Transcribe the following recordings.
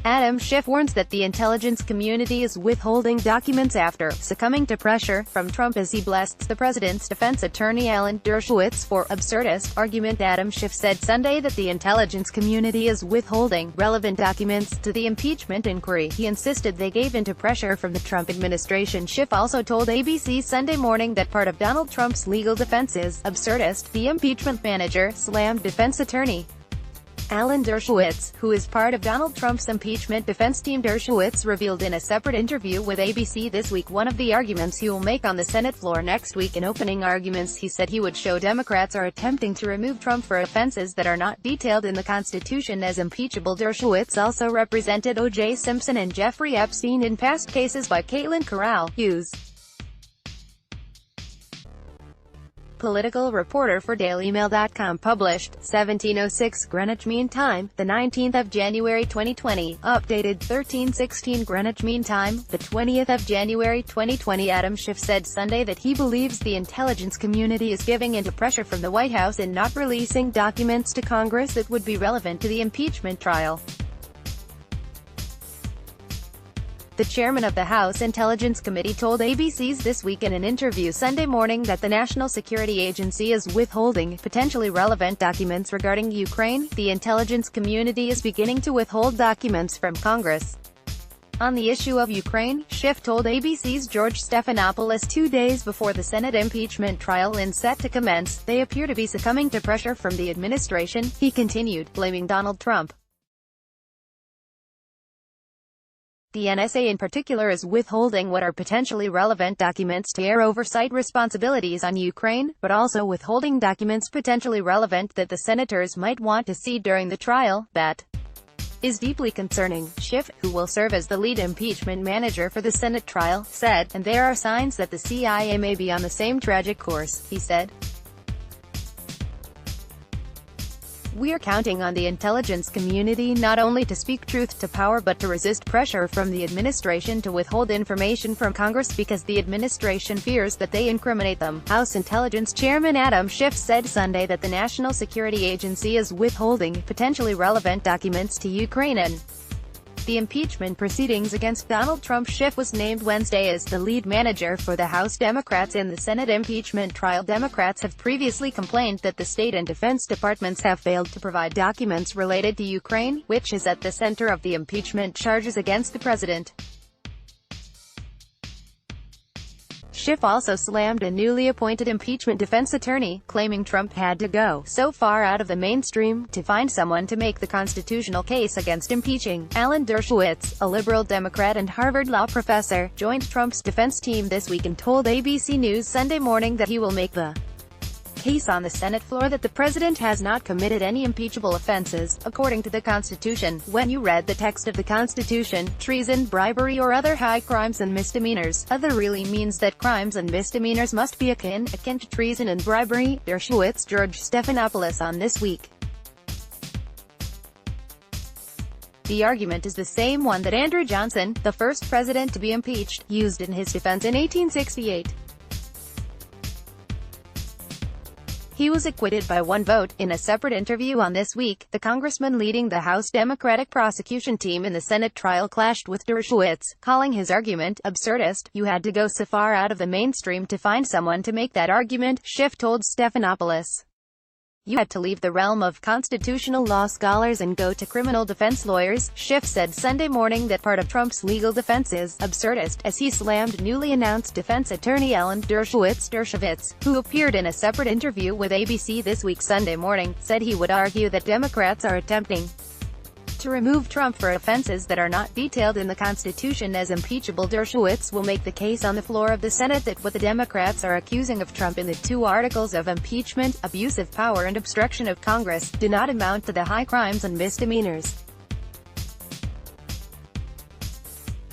Adam Schiff warns that the intelligence community is withholding documents after succumbing to pressure from Trump as he blasts the president's defense attorney Alan Dershowitz for absurdist argumentAdam. Schiff said Sunday that the intelligence community is withholding relevant documents to the impeachment inquiry. He insisted they gave into pressure from the Trump administration. Schiff also told ABC Sunday morning that part of Donald Trump's legal defense is absurdist. The impeachment manager slammed defense attorney Alan Dershowitz, who is part of Donald Trump's impeachment defense team. Dershowitz revealed in a separate interview with ABC this week one of the arguments he will make on the Senate floor next week. In opening arguments, he said he would show Democrats are attempting to remove Trump for offenses that are not detailed in the Constitution as impeachable. Dershowitz also represented O.J. Simpson and Jeffrey Epstein in past cases by Caitlin Corral, Hughes, political reporter for DailyMail.com, published 17:06 Greenwich Mean Time, the 19th of January 2020, updated 13:16 Greenwich Mean Time, the 20th of January 2020. Adam Schiff said Sunday that he believes the intelligence community is giving into pressure from the White House in not releasing documents to Congress that would be relevant to the impeachment trial. The chairman of the House Intelligence Committee told ABC's This Week in an interview Sunday morning that the National Security Agency is withholding potentially relevant documents regarding Ukraine. The intelligence community is beginning to withhold documents from Congress on the issue of Ukraine, Schiff told ABC's George Stephanopoulos 2 days before the Senate impeachment trial is set to commence. They appear to be succumbing to pressure from the administration, he continued, blaming Donald Trump. The NSA in particular is withholding what are potentially relevant documents to air oversight responsibilities on Ukraine, but also withholding documents potentially relevant that the senators might want to see during the trial. That is deeply concerning, Schiff, who will serve as the lead impeachment manager for the Senate trial, said, and there are signs that the CIA may be on the same tragic course, he said. We are counting on the intelligence community not only to speak truth to power but to resist pressure from the administration to withhold information from Congress because the administration fears that they incriminate them. House Intelligence Chairman Adam Schiff said Sunday that the National Security Agency is withholding potentially relevant documents to Ukraine and the impeachment proceedings against Donald Trump. Schiff was named Wednesday as the lead manager for the House Democrats in the Senate impeachment trial. Democrats have previously complained that the state and defense departments have failed to provide documents related to Ukraine, which is at the center of the impeachment charges against the president. Schiff also slammed a newly appointed impeachment defense attorney, claiming Trump had to go so far out of the mainstream to find someone to make the constitutional case against impeaching. Alan Dershowitz, a liberal Democrat and Harvard law professor, joined Trump's defense team this week and told ABC News Sunday morning that he will make the case on the Senate floor that the president has not committed any impeachable offenses, according to the Constitution. When you read the text of the Constitution, treason, bribery or other high crimes and misdemeanors, other really means that crimes and misdemeanors must be akin to treason and bribery. Dershowitz, George Stephanopoulos on This Week. The argument is the same one that Andrew Johnson, the first president to be impeached, used in his defense in 1868. He was acquitted by one vote. In a separate interview on This Week, the congressman leading the House Democratic prosecution team in the Senate trial clashed with Dershowitz, calling his argument absurdist. You had to go so far out of the mainstream to find someone to make that argument, Schiff told Stephanopoulos. You had to leave the realm of constitutional law scholars and go to criminal defense lawyers. Schiff said Sunday morning that part of Trump's legal defense is absurdist, as he slammed newly announced defense attorney Alan Dershowitz, who appeared in a separate interview with ABC This Week Sunday morning, said he would argue that Democrats are attempting to remove Trump for offenses that are not detailed in the Constitution as impeachable. Dershowitz will make the case on the floor of the Senate that what the Democrats are accusing of Trump in the two articles of impeachment, abuse of power and obstruction of Congress, do not amount to the high crimes and misdemeanors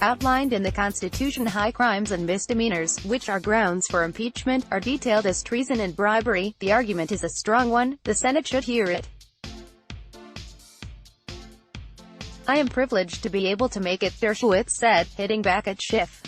outlined in the Constitution. High crimes and misdemeanors, which are grounds for impeachment, are detailed as treason and bribery. The argument is a strong one. The Senate should hear it. I am privileged to be able to make it, Dershowitz said, hitting back at Schiff.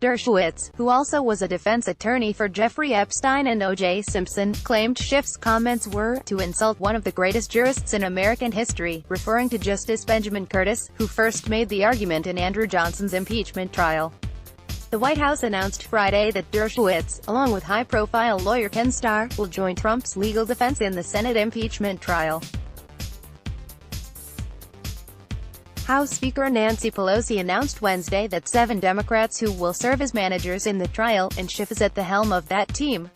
Dershowitz, who also was a defense attorney for Jeffrey Epstein and O.J. Simpson, claimed Schiff's comments were to insult one of the greatest jurists in American history, referring to Justice Benjamin Curtis, who first made the argument in Andrew Johnson's impeachment trial. The White House announced Friday that Dershowitz, along with high-profile lawyer Ken Starr, will join Trump's legal defense in the Senate impeachment trial. House Speaker Nancy Pelosi announced Wednesday that 7 Democrats who will serve as managers in the trial, and Schiff is at the helm of that team.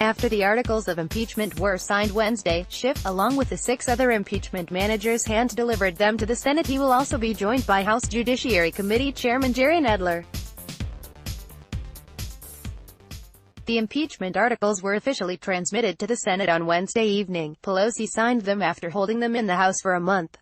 After the articles of impeachment were signed Wednesday, Schiff, along with the 6 other impeachment managers, hand-delivered them to the Senate. He will also be joined by House Judiciary Committee Chairman Jerry Nadler. The impeachment articles were officially transmitted to the Senate on Wednesday evening. Pelosi signed them after holding them in the House for a month.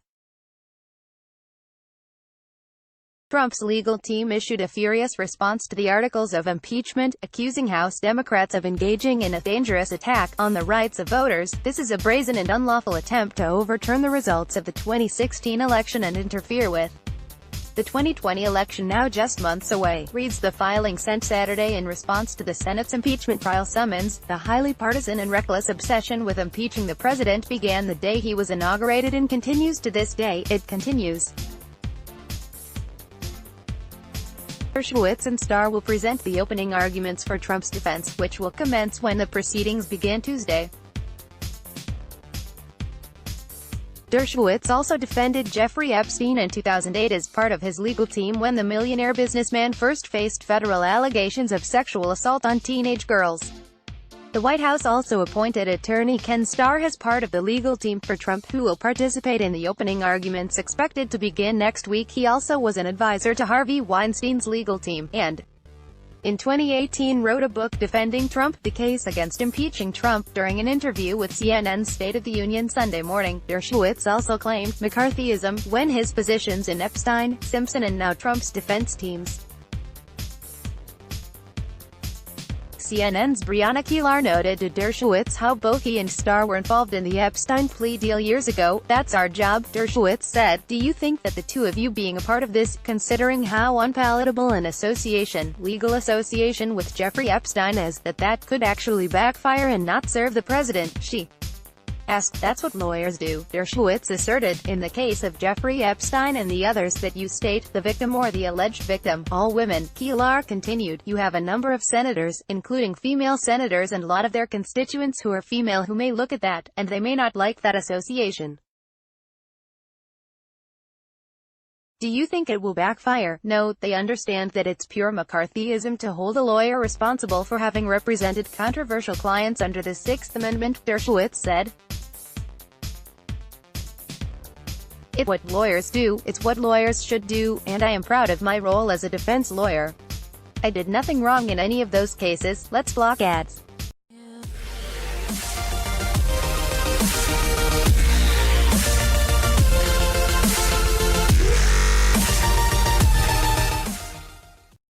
Trump's legal team issued a furious response to the articles of impeachment, accusing House Democrats of engaging in a dangerous attack on the rights of voters. This is a brazen and unlawful attempt to overturn the results of the 2016 election and interfere with the 2020 election, now just months away, reads the filing sent Saturday in response to the Senate's impeachment trial summons. The highly partisan and reckless obsession with impeaching the president began the day he was inaugurated and continues to this day. It continues. Dershowitz and Starr will present the opening arguments for Trump's defense, which will commence when the proceedings begin Tuesday. Dershowitz also defended Jeffrey Epstein in 2008 as part of his legal team when the millionaire businessman first faced federal allegations of sexual assault on teenage girls. The White House also appointed attorney Ken Starr as part of the legal team for Trump, who will participate in the opening arguments expected to begin next week. He also was an advisor to Harvey Weinstein's legal team, and in 2018 wrote a book defending Trump. The case against impeaching Trump. During an interview with CNN's State of the Union Sunday morning, Dershowitz also claimed McCarthyism when his positions in Epstein, Simpson and now Trump's defense teams. CNN's Brianna Keilar noted to Dershowitz how both he and Starr were involved in the Epstein plea deal years ago. "That's our job," Dershowitz said. "Do you think that the two of you being a part of this, considering how unpalatable an legal association with Jeffrey Epstein is, that could actually backfire and not serve the president?" She asked. "That's what lawyers do," Dershowitz asserted. "In the case of Jeffrey Epstein and the others that you state, the victim or the alleged victim, all women." Keilar continued, "You have a number of senators, including female senators and a lot of their constituents who are female, who may look at that, and they may not like that association. Do you think it will backfire? No, they understand that it's pure McCarthyism to hold a lawyer responsible for having represented controversial clients under the Sixth Amendment," Dershowitz said. "It's what lawyers do, it's what lawyers should do, and I am proud of my role as a defense lawyer. I did nothing wrong in any of those cases." Let's block ads.